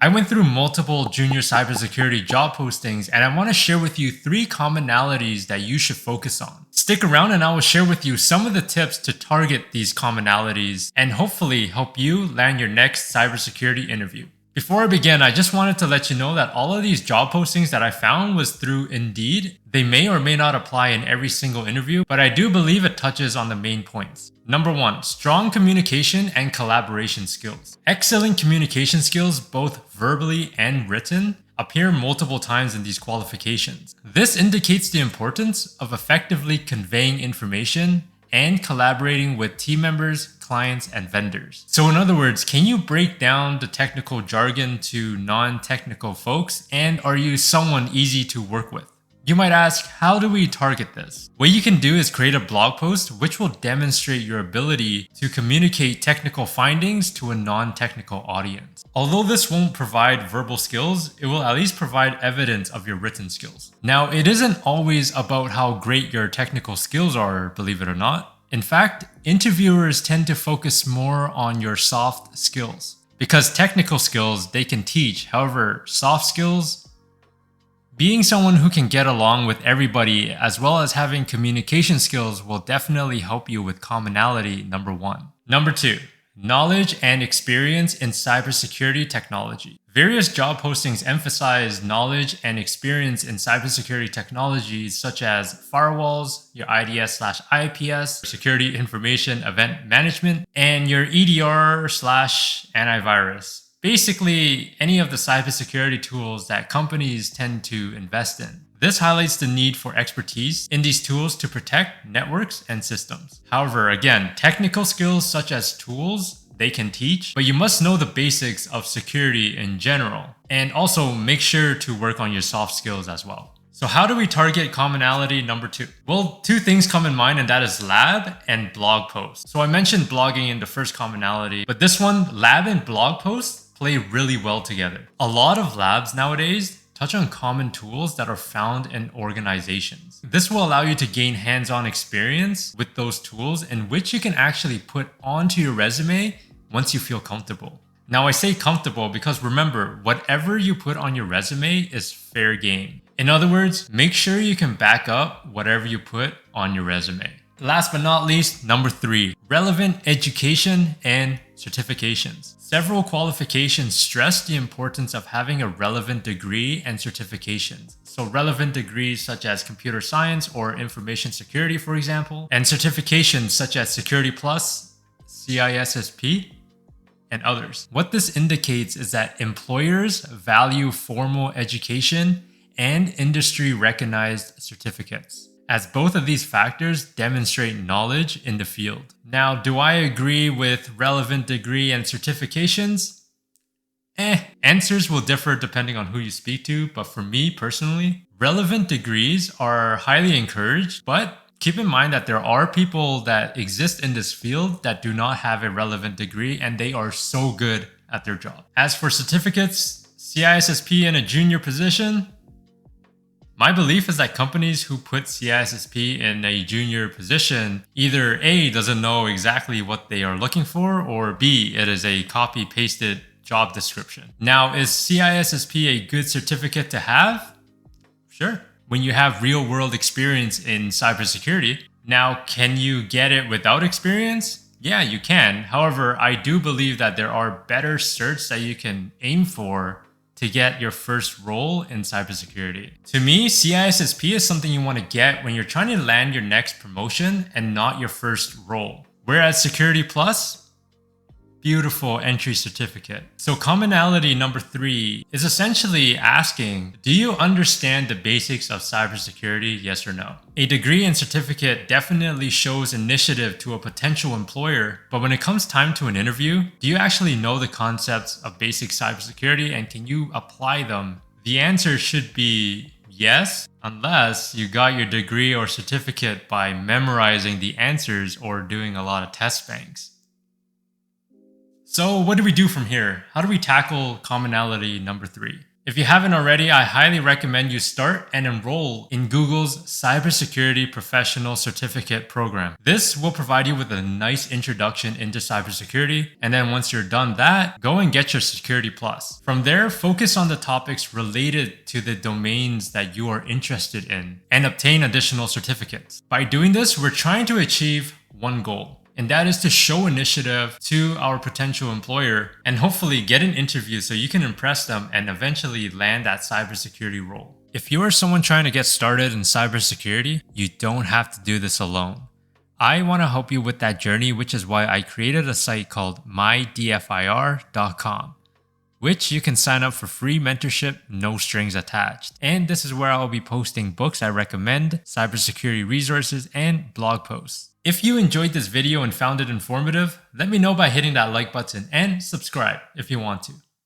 I went through multiple junior cybersecurity job postings and I want to share with you 3 commonalities that you should focus on. Stick around and I will share with you some of the tips to target these commonalities and hopefully help you land your next cybersecurity interview. Before I begin, I just wanted to let you know that all of these job postings that I found was through Indeed. They may or may not apply in every single interview, but I do believe it touches on the main points. Number 1, strong communication and collaboration skills. Excellent communication skills, both verbally and written, appear multiple times in these qualifications. This indicates the importance of effectively conveying information and collaborating with team members, clients, and vendors. So in other words, can you break down the technical jargon to non-technical folks, and are you someone easy to work with? You might ask, how do we target this? What you can do is create a blog post which will demonstrate your ability to communicate technical findings to a non-technical audience. Although this won't provide verbal skills, it will at least provide evidence of your written skills. Now, it isn't always about how great your technical skills are, believe it or not. In fact, interviewers tend to focus more on your soft skills. Because technical skills, they can teach. However, soft skills, being someone who can get along with everybody as well as having communication skills will definitely help you with commonality number 1. Number 2, knowledge and experience in cybersecurity technology. Various job postings emphasize knowledge and experience in cybersecurity technologies such as firewalls, your IDS/IPS, security information event management, and your EDR/antivirus. Basically, any of the cybersecurity tools that companies tend to invest in. This highlights the need for expertise in these tools to protect networks and systems. However, again, technical skills such as tools, they can teach, but you must know the basics of security in general. And also make sure to work on your soft skills as well. So how do we target commonality number 2? Well, 2 things come in mind, and that is lab and blog posts. So I mentioned blogging in the first commonality, but this one, lab and blog posts, play really well together. A lot of labs nowadays touch on common tools that are found in organizations. This will allow you to gain hands-on experience with those tools in which you can actually put onto your resume once you feel comfortable. Now I say comfortable because remember, whatever you put on your resume is fair game. In other words, make sure you can back up whatever you put on your resume. Last but not least, number 3, relevant education and certifications. Several qualifications stress the importance of having a relevant degree and certifications. So relevant degrees such as computer science or information security, for example, and certifications such as Security Plus, CISSP, and others. What this indicates is that employers value formal education and industry-recognized certificates, as both of these factors demonstrate knowledge in the field. Now, do I agree with relevant degree and certifications? Answers will differ depending on who you speak to, but for me personally, relevant degrees are highly encouraged, but keep in mind that there are people that exist in this field that do not have a relevant degree and they are so good at their job. As for certificates, CISSP in a junior position, my belief is that companies who put CISSP in a junior position either A, doesn't know exactly what they are looking for, or B, it is a copy-pasted job description. Now, is CISSP a good certificate to have? Sure. When you have real-world experience in cybersecurity. Now, can you get it without experience? Yeah, you can. However, I do believe that there are better certs that you can aim for to get your first role in cybersecurity. To me, CISSP is something you want to get when you're trying to land your next promotion and not your first role. Whereas Security Plus, beautiful entry certificate. So commonality number 3 is essentially asking, do you understand the basics of cybersecurity, yes or no? A degree and certificate definitely shows initiative to a potential employer, but when it comes time to an interview, do you actually know the concepts of basic cybersecurity and can you apply them? The answer should be yes, unless you got your degree or certificate by memorizing the answers or doing a lot of test banks. So what do we do from here? How do we tackle commonality number 3? If you haven't already, I highly recommend you start and enroll in Google's Cybersecurity Professional Certificate program. This will provide you with a nice introduction into cybersecurity, and then once you're done that, go and get your Security Plus. From there, focus on the topics related to the domains that you are interested in and obtain additional certificates. By doing this, we're trying to achieve one goal, and that is to show initiative to our potential employer and hopefully get an interview so you can impress them and eventually land that cybersecurity role. If you are someone trying to get started in cybersecurity, you don't have to do this alone. I want to help you with that journey, which is why I created a site called MyDFIR.com, which you can sign up for free mentorship, no strings attached. And this is where I'll be posting books I recommend, cybersecurity resources, and blog posts. If you enjoyed this video and found it informative, let me know by hitting that like button and subscribe if you want to.